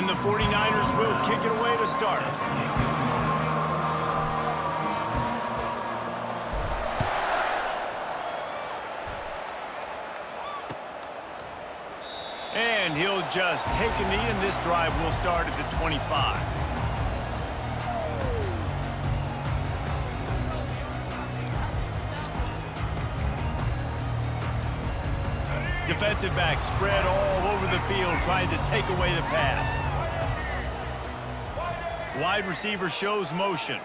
And the 49ers will kick it away to start. And he'll just take a knee, and this drive will start at the 25. Defensive back spread all over the field trying to take away the pass. Wide receiver shows motion.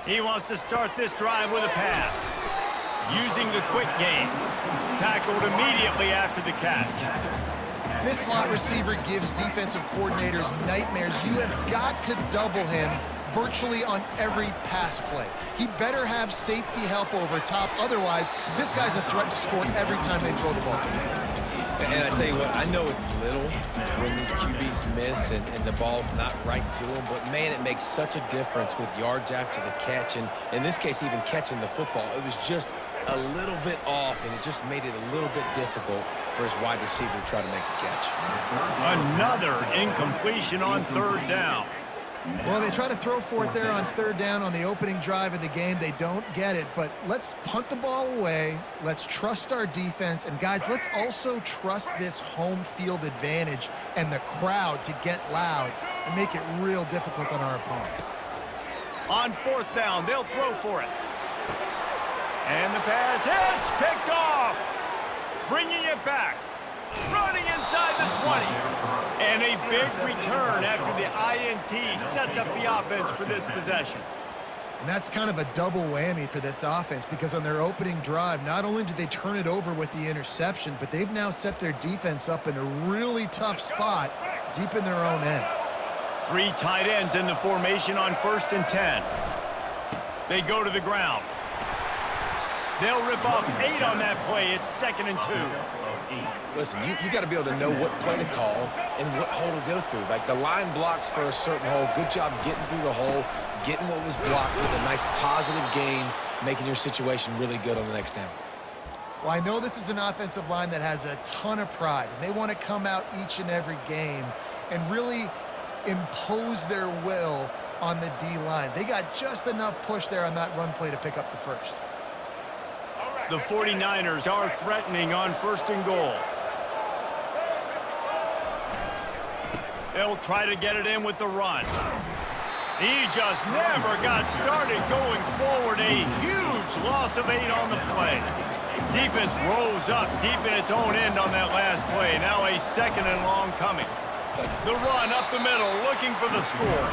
He wants to start this drive with a pass. Using the quick game. Tackled immediately after the catch. This slot receiver gives defensive coordinators nightmares. You have got to double him virtually on every pass play. He better have safety help over top. Otherwise, this guy's a threat to score every time they throw the ball. And I tell you what, I know it's little when these QBs miss and the ball's not right to them, but man, it makes such a difference with yards after the catch, and in this case, even catching the football. It was just a little bit off, and it just made it a little bit difficult for his wide receiver to try to make the catch. Another incompletion on third down. Well, they try to throw for it there on third down on the opening drive of the game. They don't get it, but let's punt the ball away. Let's trust our defense. And, guys, let's also trust this home field advantage and the crowd to get loud and make it real difficult on our opponent. On fourth down, they'll throw for it. And the pass hits, picked off. Bringing it back. Running inside the 20. And a big return after the INT sets up the offense for this possession. And that's kind of a double whammy for this offense, because on their opening drive, not only did they turn it over with the interception, but they've now set their defense up in a really tough spot deep in their own end. Three tight ends in the formation on 1st and 10. They go to the ground. They'll rip off 8 on that play. It's 2nd and 2. Listen, you got to be able to know what play to call and what hole to go through. Like, the line blocks for a certain hole. Good job getting through the hole, getting what was blocked with a nice positive gain, making your situation really good on the next down. Well, I know this is an offensive line that has a ton of pride, and they want to come out each and every game and really impose their will on the D-line. They got just enough push there on that run play to pick up the first. The 49ers are threatening on 1st and goal. They'll try to get it in with the run. He just never got started going forward. A huge loss of 8 on the play. Defense rose up deep in its own end on that last play. Now a 2nd and long coming. The run up the middle, looking for the score.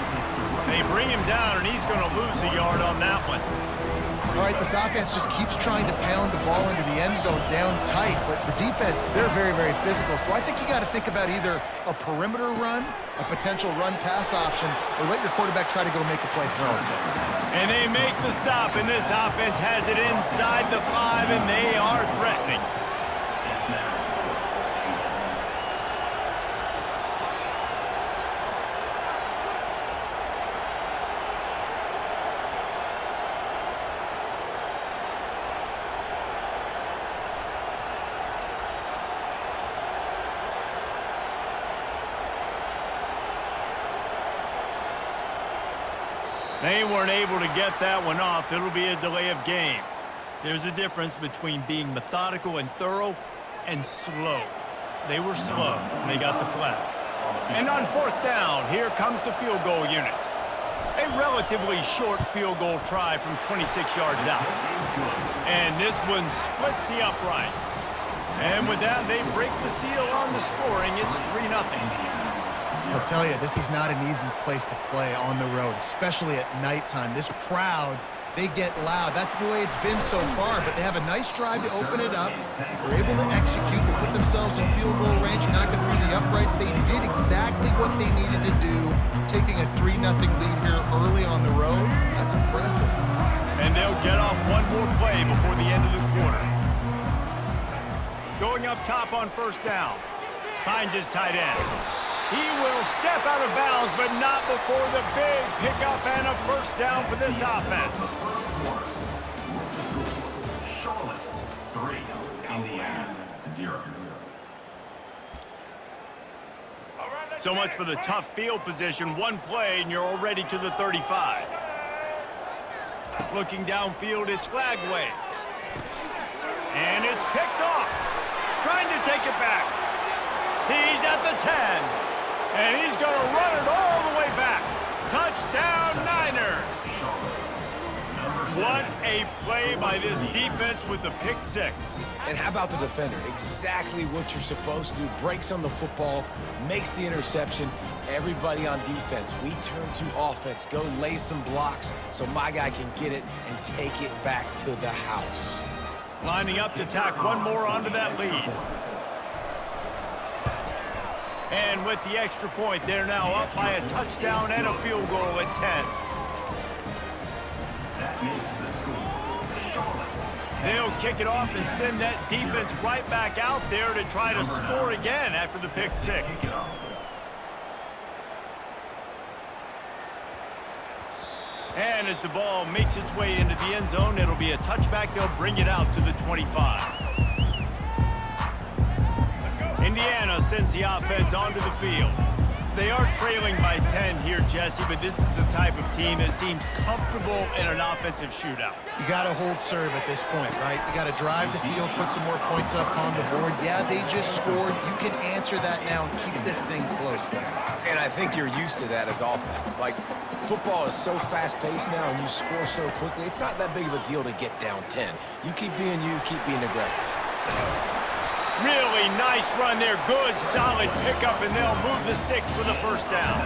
They bring him down, and he's going to lose a yard on that one. All right, this offense just keeps trying to pound the ball into the end zone down tight, but the defense, they're very, very physical. So I think you got to think about either a perimeter run, a potential run-pass option, or let your quarterback try to go make a play throwing. And they make the stop, and this offense has it inside the 5, and they are threatening. They weren't able to get that one off. It'll be a delay of game. There's a difference between being methodical and thorough and slow. They were slow. They got the flag. And on 4th down, here comes the field goal unit. A relatively short field goal try from 26 yards out. And this one splits the uprights. And with that, they break the seal on the scoring. It's 3-0. I'll tell you, this is not an easy place to play on the road, especially at nighttime. This crowd, they get loud. That's the way it's been so far, but they have a nice drive to open it up. They're able to execute and put themselves in field goal range, knock it through the uprights. They did exactly what they needed to do, taking a 3-0 lead here early on the road. That's impressive. And they'll get off one more play before the end of the quarter. Going up top on 1st down. Finds his tight end. He will step out of bounds, but not before the big pickup and a 1st down for this offense. Charlotte, 3. Indiana, 0. So much for the tough field position. One play, and you're already to the 35. Looking downfield, it's Flagway. And it's picked off. Trying to take it back. He's at the 10. And he's going to run it all the way back. Touchdown, Niners. What a play by this defense with the pick six. And how about the defender? Exactly what you're supposed to do. Breaks on the football, makes the interception. Everybody on defense, we turn to offense. Go lay some blocks so my guy can get it and take it back to the house. Lining up to tack one more onto that lead. And with the extra point, they're now up by a touchdown and a field goal at 10. They'll kick it off and send that defense right back out there to try to score again after the pick six. And as the ball makes its way into the end zone, it'll be a touchback. They'll bring it out to the 25. Indiana sends the offense onto the field. They are trailing by 10 here, Jesse, but this is the type of team that seems comfortable in an offensive shootout. You got to hold serve at this point, right? You got to drive the field, put some more points up on the board. Yeah, they just scored. You can answer that now and keep this thing close. And I think you're used to that as offense. Like, football is so fast-paced now and you score so quickly, it's not that big of a deal to get down 10. You keep being you, keep being aggressive. Really nice run there. Good, solid pickup, and they'll move the sticks for the first down.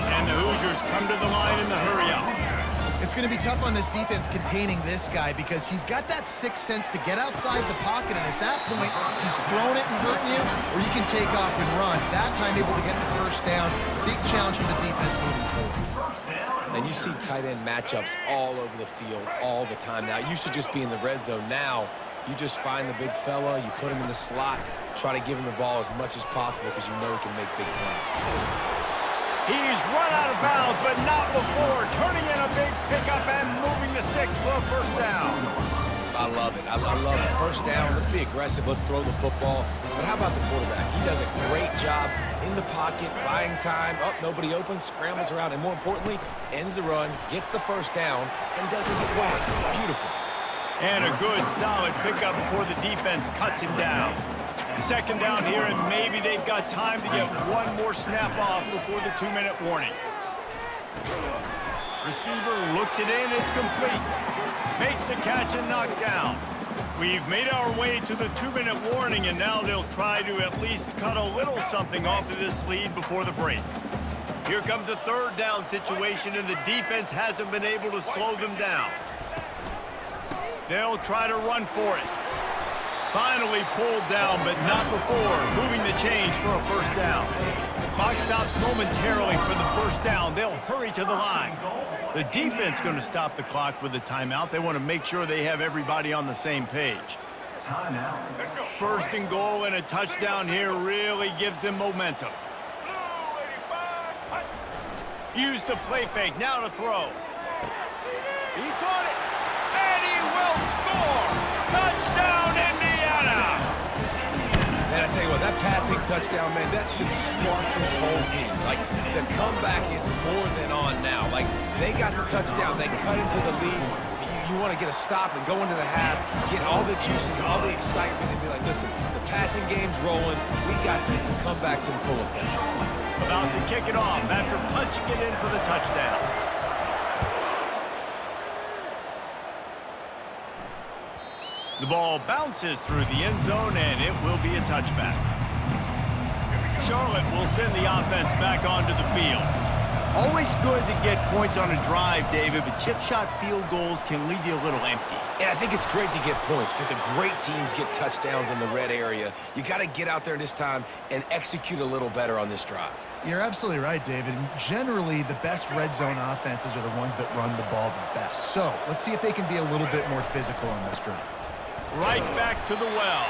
And the Hoosiers come to the line in the hurry-up. It's going to be tough on this defense containing this guy because he's got that sixth sense to get outside the pocket, and at that point, he's throwing it and hurting you, or you can take off and run. That time, able to get the first down. Big challenge for the defense moving forward. And you see tight end matchups all over the field all the time now. It used to just be in the red zone. Now, you just find the big fella, you put him in the slot, try to give him the ball as much as possible because you know he can make big plays. He's run out of bounds, but not before. Turning in a big pickup and moving the sticks for a first down. I love it. I love it. First down, let's be aggressive. Let's throw the football. But how about the quarterback? He does a great job in the pocket, buying time. Up, nobody open, scrambles around, and more importantly, ends the run, gets the first down, and doesn't get whacked. Beautiful. And a good, solid pickup before the defense cuts him down. Second down here, and maybe they've got time to get one more snap off before the 2-minute warning. Receiver looks it in, it's complete. Makes the catch and knocked down. We've made our way to the 2-minute warning, and now they'll try to at least cut a little something off of this lead before the break. Here comes a third down situation, and the defense hasn't been able to slow them down. They'll try to run for it. Finally pulled down, but not before moving the chains for a first down. Clock stops momentarily for the first down. They'll hurry to the line. The defense going to stop the clock with a timeout. They want to make sure they have everybody on the same page. First and goal and a touchdown here really gives them momentum. Use the play fake, now to throw. He caught it. And he will score! Touchdown, Indiana! And I tell you what, that passing touchdown, man, that should spark this whole team. Like, the comeback is more than on now. Like, they got the touchdown, they cut into the lead. You want to get a stop and go into the half, get all the juices, all the excitement, and be like, listen, the passing game's rolling. We got this. The comeback's in full effect. About to kick it off after punching it in for the touchdown. The ball bounces through the end zone, and it will be a touchback. Charlotte will send the offense back onto the field. Always good to get points on a drive, David, but chip shot field goals can leave you a little empty. And I think it's great to get points, but the great teams get touchdowns in the red area. You got to get out there this time and execute a little better on this drive. You're absolutely right, David. Generally, the best red zone offenses are the ones that run the ball the best. So let's see if they can be a little bit more physical on this drive. Right back to the well.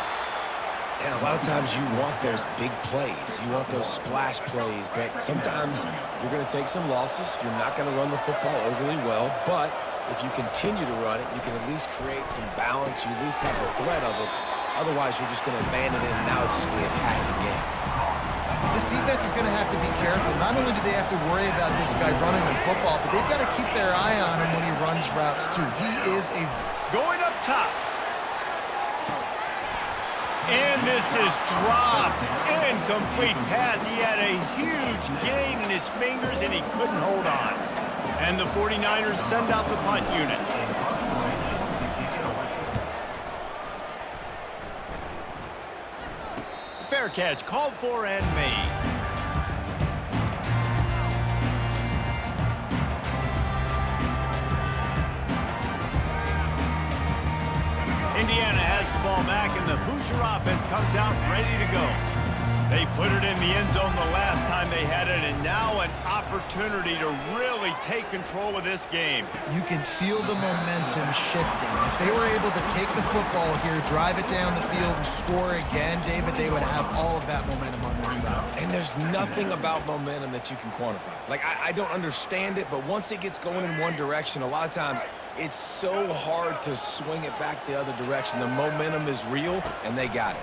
And a lot of times you want those big plays. You want those splash plays, but sometimes you're going to take some losses. You're not going to run the football overly well, but if you continue to run it, you can at least create some balance. You at least have the threat of it. Otherwise, you're just going to abandon it, and now it's just going to be a passing game. This defense is going to have to be careful. Not only do they have to worry about this guy running the football, but they've got to keep their eye on him when he runs routes, too. He is a... Going up top. And this is dropped. Incomplete pass. He had a huge gain in his fingers, and he couldn't hold on. And the 49ers send out the punt unit. Fair catch, called for and made. Indiana has the ball back, and the Hoosier offense comes out ready to go. They put it in the end zone the last time they had it, and now an opportunity to really take control of this game. You can feel the momentum shifting. If they were able to take the football here, drive it down the field, and score again, David, they would have all of that momentum on their side. And there's nothing about momentum that you can quantify. Like, I don't understand it, but once it gets going in one direction, a lot of times it's so hard to swing it back the other direction. The momentum is real, and they got it.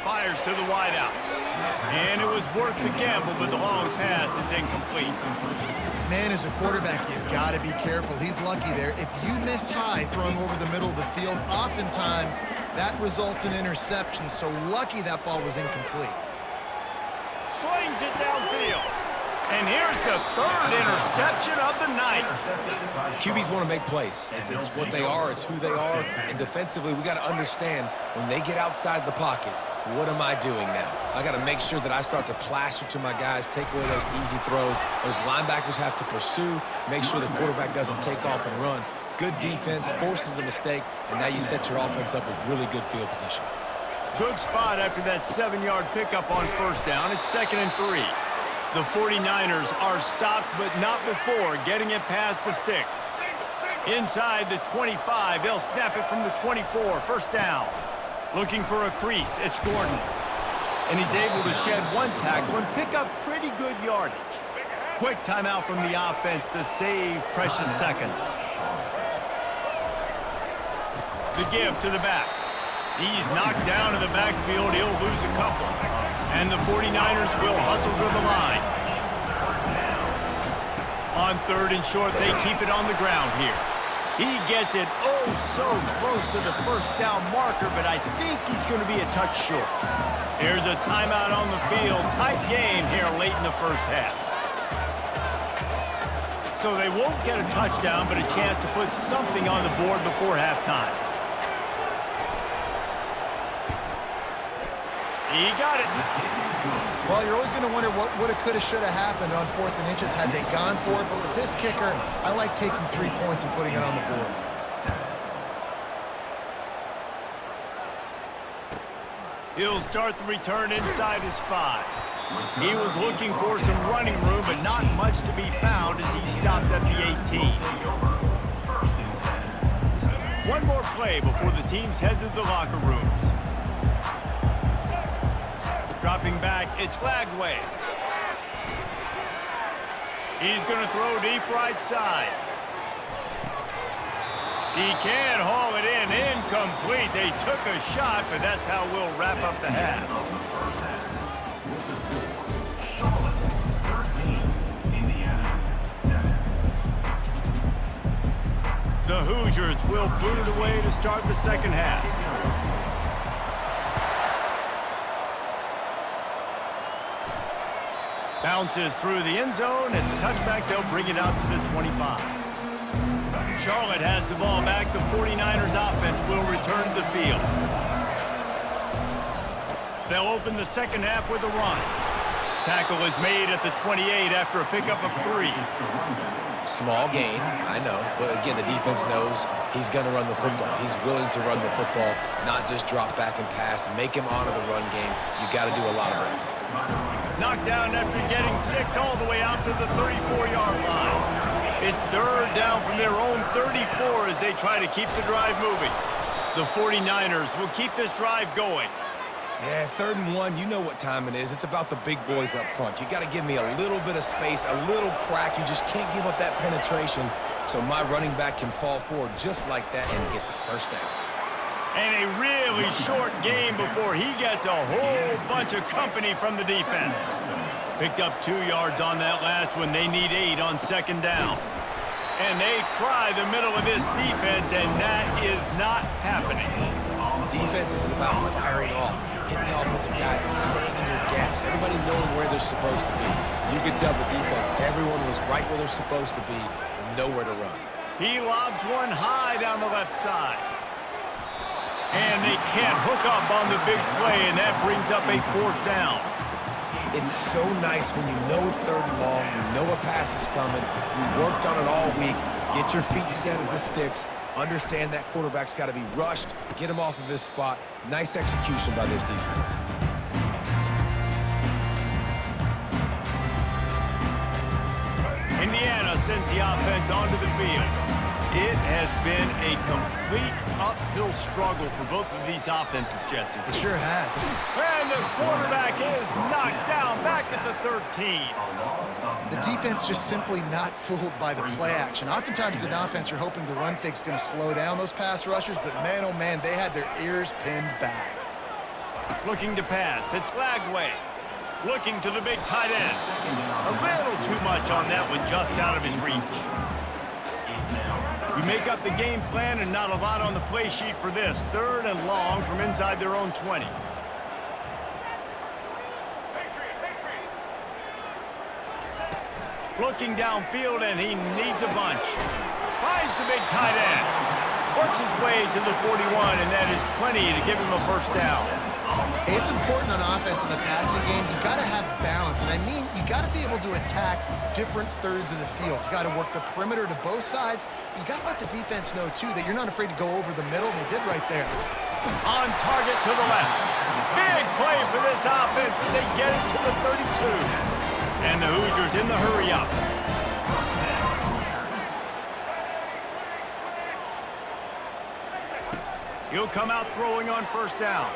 Fires to the wideout. And it was worth the gamble, but the long pass is incomplete. Man, as a quarterback, you've got to be careful. He's lucky there. If you miss high throwing over the middle of the field, oftentimes that results in interception. So lucky that ball was incomplete. Slings it downfield. And here's the third interception of the night. QBs want to make plays. It's what they are. It's who they are. And defensively, we got to understand when they get outside the pocket, what am I doing now? I got to make sure that I start to plaster to my guys, take away those easy throws. Those linebackers have to pursue, make sure the quarterback doesn't take off and run. Good defense forces the mistake, and now you set your offense up with really good field position. Good spot after that 7-yard pickup on first down. It's 2nd and 3. The 49ers are stopped, but not before getting it past the sticks. Inside the 25, they'll snap it from the 24. First down. Looking for a crease, it's Gordon. And he's able to shed one tackle and pick up pretty good yardage. Quick timeout from the offense to save precious seconds. The give to the back. He's knocked down in the backfield. He'll lose a couple. And the 49ers will hustle to the line. On 3rd and short, they keep it on the ground here. He gets it oh so close to the first down marker, but I think he's going to be a touch short. Here's a timeout on the field. Tight game here late in the first half. So they won't get a touchdown, but a chance to put something on the board before halftime. He got it. Well, you're always going to wonder what woulda, coulda, shoulda happened on 4th and inches had they gone for it. But with this kicker, I like taking 3 points and putting it on the board. He'll start the return inside his 5. He was looking for some running room, but not much to be found as he stopped at the 18. One more play before the teams head to the locker rooms. Dropping back, it's Lagway. He's going to throw deep right side. He can't haul it in. Incomplete. They took a shot, but that's how we'll wrap up the half. The Hoosiers will boot it away to start the second half. Bounces through the end zone. It's a touchback. They'll bring it out to the 25. Charlotte has the ball back. The 49ers offense will return to the field. They'll open the second half with a run. Tackle is made at the 28 after a pickup of 3. Small gain, I know, but again, the defense knows he's going to run the football. He's willing to run the football, not just drop back and pass, make him honor the run game. You got to do a lot of this. Knocked down after getting 6 all the way out to the 34-yard line. It's 3rd down from their own 34 as they try to keep the drive moving. The 49ers will keep this drive going. Yeah, 3rd and 1, you know what time it is. It's about the big boys up front. You got to give me a little bit of space, a little crack. You just can't give up that penetration so my running back can fall forward just like that and get the first down. And a really short game before he gets a whole bunch of company from the defense. Picked up 2 yards on that last one. They need 8 on second down. And they try the middle of this defense, and that is not happening. Defense is about firing off, hitting the offensive guys and staying in your gaps. Everybody knowing where they're supposed to be. You can tell the defense, everyone was right where they're supposed to be, nowhere to run. He lobs one high down the left side. And they can't hook up on the big play, and that brings up a 4th down. It's so nice when you know it's 3rd and long, you know a pass is coming, you worked on it all week, get your feet set at the sticks, understand that quarterback's got to be rushed, get him off of his spot. Nice execution by this defense. Indiana sends the offense onto the field. It has been a complete uphill struggle for both of these offenses, Jesse. It sure has. And the quarterback is knocked down back at the 13. The defense just simply not fooled by the play action. Oftentimes as an offense, you're hoping the run fake's going to slow down those pass rushers, but man, oh man, they had their ears pinned back. Looking to pass. It's Lagway. Looking to the big tight end. A little too much on that one, just out of his reach. You make up the game plan and not a lot on the play sheet for this. 3rd and long from inside their own 20. Looking downfield, and he needs a bunch. Finds the big tight end. Works his way to the 41, and that is plenty to give him a 1st down. It's important on offense in the passing game. You've got to have balance, and I mean you got to be able to attack different thirds of the field. You got to work the perimeter to both sides. But you got to let the defense know, too, that you're not afraid to go over the middle, and they did right there. On target to the left. Big play for this offense as they get it to the 32. And the Hoosiers in the hurry up. He'll come out throwing on 1st down.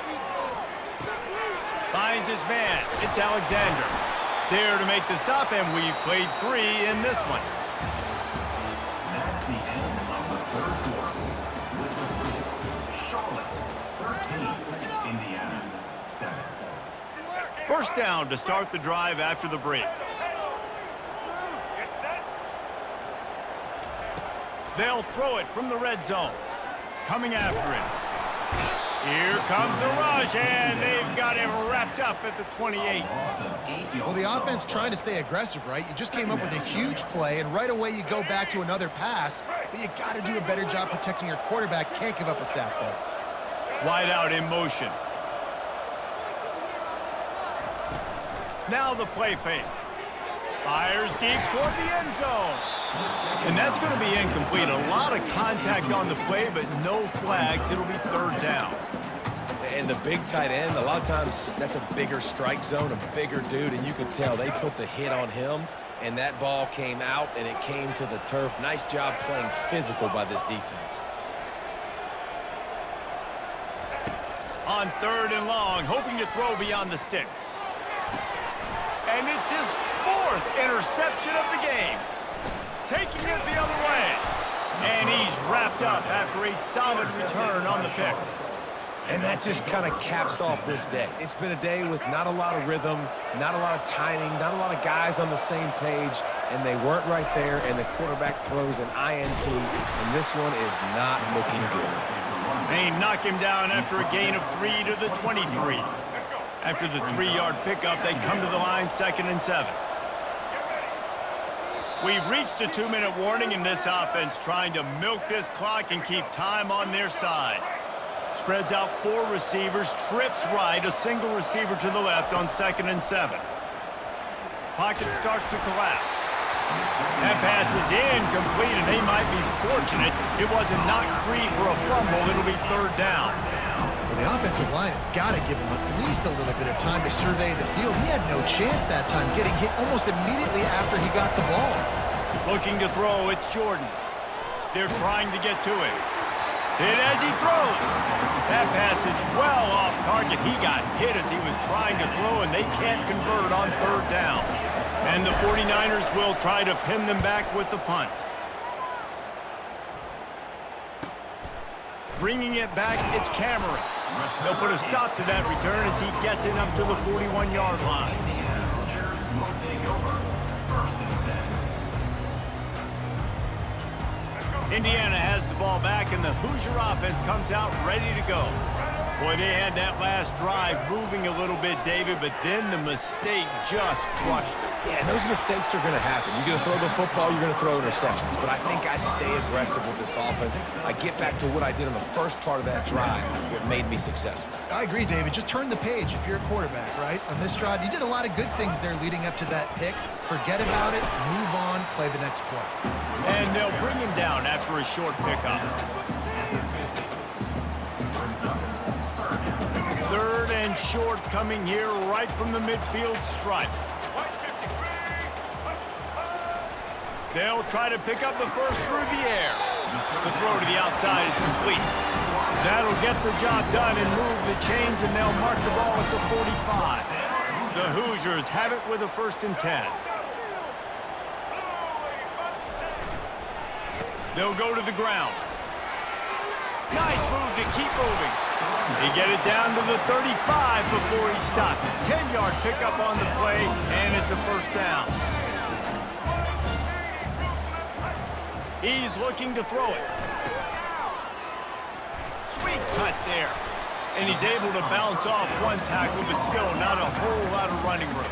Finds his man. It's Alexander. There to make the stop, and we've played 3 in this one. That's the end of the 3rd quarter. With the score, Charlotte 13, Indiana 7. 1st down to start the drive after the break. They'll throw it from the red zone. Coming after him. Here comes the rush, and they've got him wrapped up at the 28. Well, the offense trying to stay aggressive, right? You just came up with a huge play, and right away you go back to another pass, but you got to do a better job protecting your quarterback. Can't give up a sack, though. Wide out in motion. Now the play fake. Fires deep toward the end zone. And that's going to be incomplete. A lot of contact on the play, but no flags. It'll be 3rd down. And the big tight end, a lot of times that's a bigger strike zone, a bigger dude, and you can tell they put the hit on him, and that ball came out, and it came to the turf. Nice job playing physical by this defense. On 3rd and long, hoping to throw beyond the sticks. And it's his 4th interception of the game. Taking it the other way. And he's wrapped up after a solid return on the pick. And that just kind of caps off this day. It's been a day with not a lot of rhythm, not a lot of timing, not a lot of guys on the same page, and they weren't right there, and the quarterback throws an INT, and this one is not looking good. They knock him down after a gain of 3 to the 23. After the 3-yard pickup, they come to the line 2nd and 7. We've reached a 2-minute warning in this offense, trying to milk this clock and keep time on their side. Spreads out 4 receivers, trips right, a single receiver to the left on 2nd and 7. Pocket starts to collapse. That pass is incomplete, and they might be fortunate it wasn't knocked free for a fumble. It'll be 3rd down. Well, the offensive line has got to give him at least a little bit of time to survey the field. He had no chance that time, getting hit almost immediately after he got the ball. Looking to throw, it's Jordan. They're trying to get to it. Hit as he throws. That pass is well off target. He got hit as he was trying to throw, and they can't convert on 3rd down. And the 49ers will try to pin them back with the punt. Bringing it back, it's Cameron. They'll put a stop to that return as he gets it up to the 41-yard line. Indiana Hoosiers will take over 1st and 10. Indiana has the ball back, and the Hoosier offense comes out ready to go. Boy, they had that last drive moving a little bit, David, but then the mistake just crushed them. Yeah, and those mistakes are going to happen. You're going to throw the football, you're going to throw interceptions. But I think I stay aggressive with this offense. I get back to what I did on the first part of that drive, what made me successful. I agree, David. Just turn the page if you're a quarterback, right? On this drive, you did a lot of good things there leading up to that pick. Forget about it, move on, play the next play. And they'll bring him down after a short pickup. 3rd and short coming here right from the midfield stripe. They'll try to pick up the first through the air. The throw to the outside is complete. That'll get the job done and move the chains, and they'll mark the ball at the 45. The Hoosiers have it with a 1st and 10. They'll go to the ground. Nice move to keep moving. They get it down to the 35 before he stopped. 10-yard pickup on the play, and it's a 1st down. He's looking to throw it. Sweet cut there. And he's able to bounce off one tackle, but still not a whole lot of running room.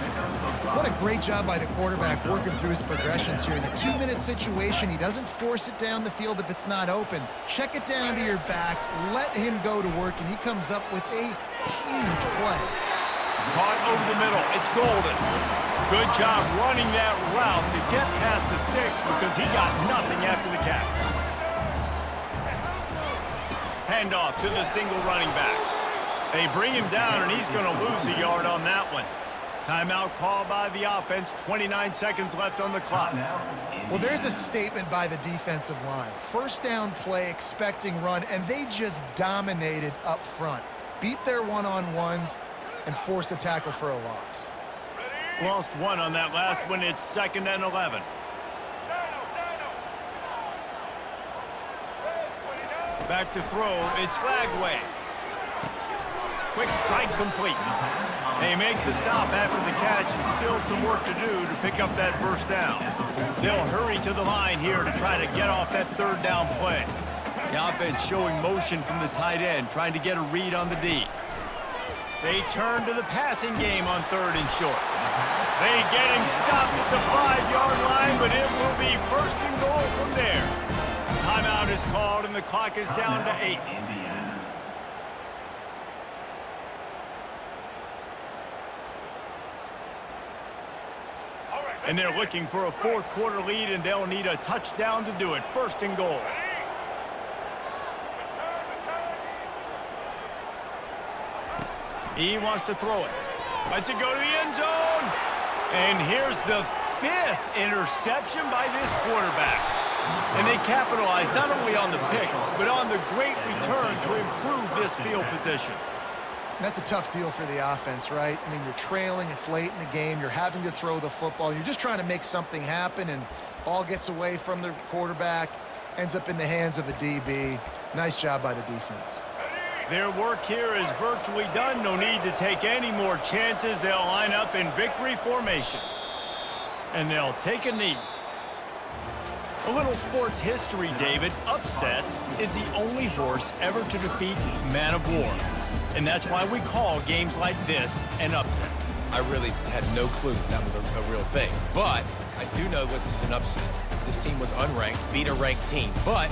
What a great job by the quarterback working through his progressions here. In a 2-minute situation, he doesn't force it down the field if it's not open. Check it down to your back, let him go to work, and he comes up with a huge play. Caught over the middle. It's Golden. Good job running that route to get past the sticks because he got nothing after the catch. Handoff to the single running back. They bring him down, and he's going to lose a yard on that one. Timeout called by the offense. 29 seconds left on the clock. Well, there's a statement by the defensive line. 1st down play, expecting run, and they just dominated up front. Beat their one-on-ones and forced a tackle for a loss. Lost one on that last one. It's 2nd and 11. Back to throw. It's Lagway. Quick strike complete. They make the stop after the catch, and still some work to do to pick up that 1st down. They'll hurry to the line here to try to get off that 3rd down play. The offense showing motion from the tight end, trying to get a read on the D. They turn to the passing game on 3rd and short. They get him stopped at the 5-yard line, but it will be 1st and goal from there. Timeout is called, and the clock is down to 8. And they're looking for a 4th quarter lead, and they'll need a touchdown to do it. 1st and goal. He wants to throw it. Lets it go to the end zone. And here's the 5th interception by this quarterback. And they capitalized not only on the pick, but on the great return to improve this field position. That's a tough deal for the offense, right? I mean, you're trailing, it's late in the game, you're having to throw the football, you're just trying to make something happen, and ball gets away from the quarterback, ends up in the hands of a DB. Nice job by the defense. Their work here is virtually done. No need to take any more chances. They'll line up in victory formation. And they'll take a knee. A little sports history, David. Upset is the only horse ever to defeat Man of War. And that's why we call games like this an upset. I really had no clue that was a real thing. But I do know this is an upset. This team was unranked, beat a ranked team. But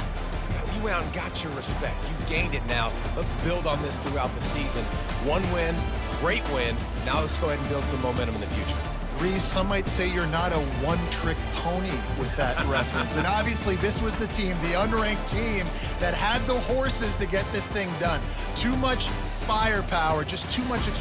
you went out and got your respect. You gained it now. Let's build on this throughout the season. One win, great win. Now let's go ahead and build some momentum in the future. Reese, some might say you're not a one-trick pony with that reference. And obviously, this was the team, the unranked team, that had the horses to get this thing done. Too much firepower, just too much experience.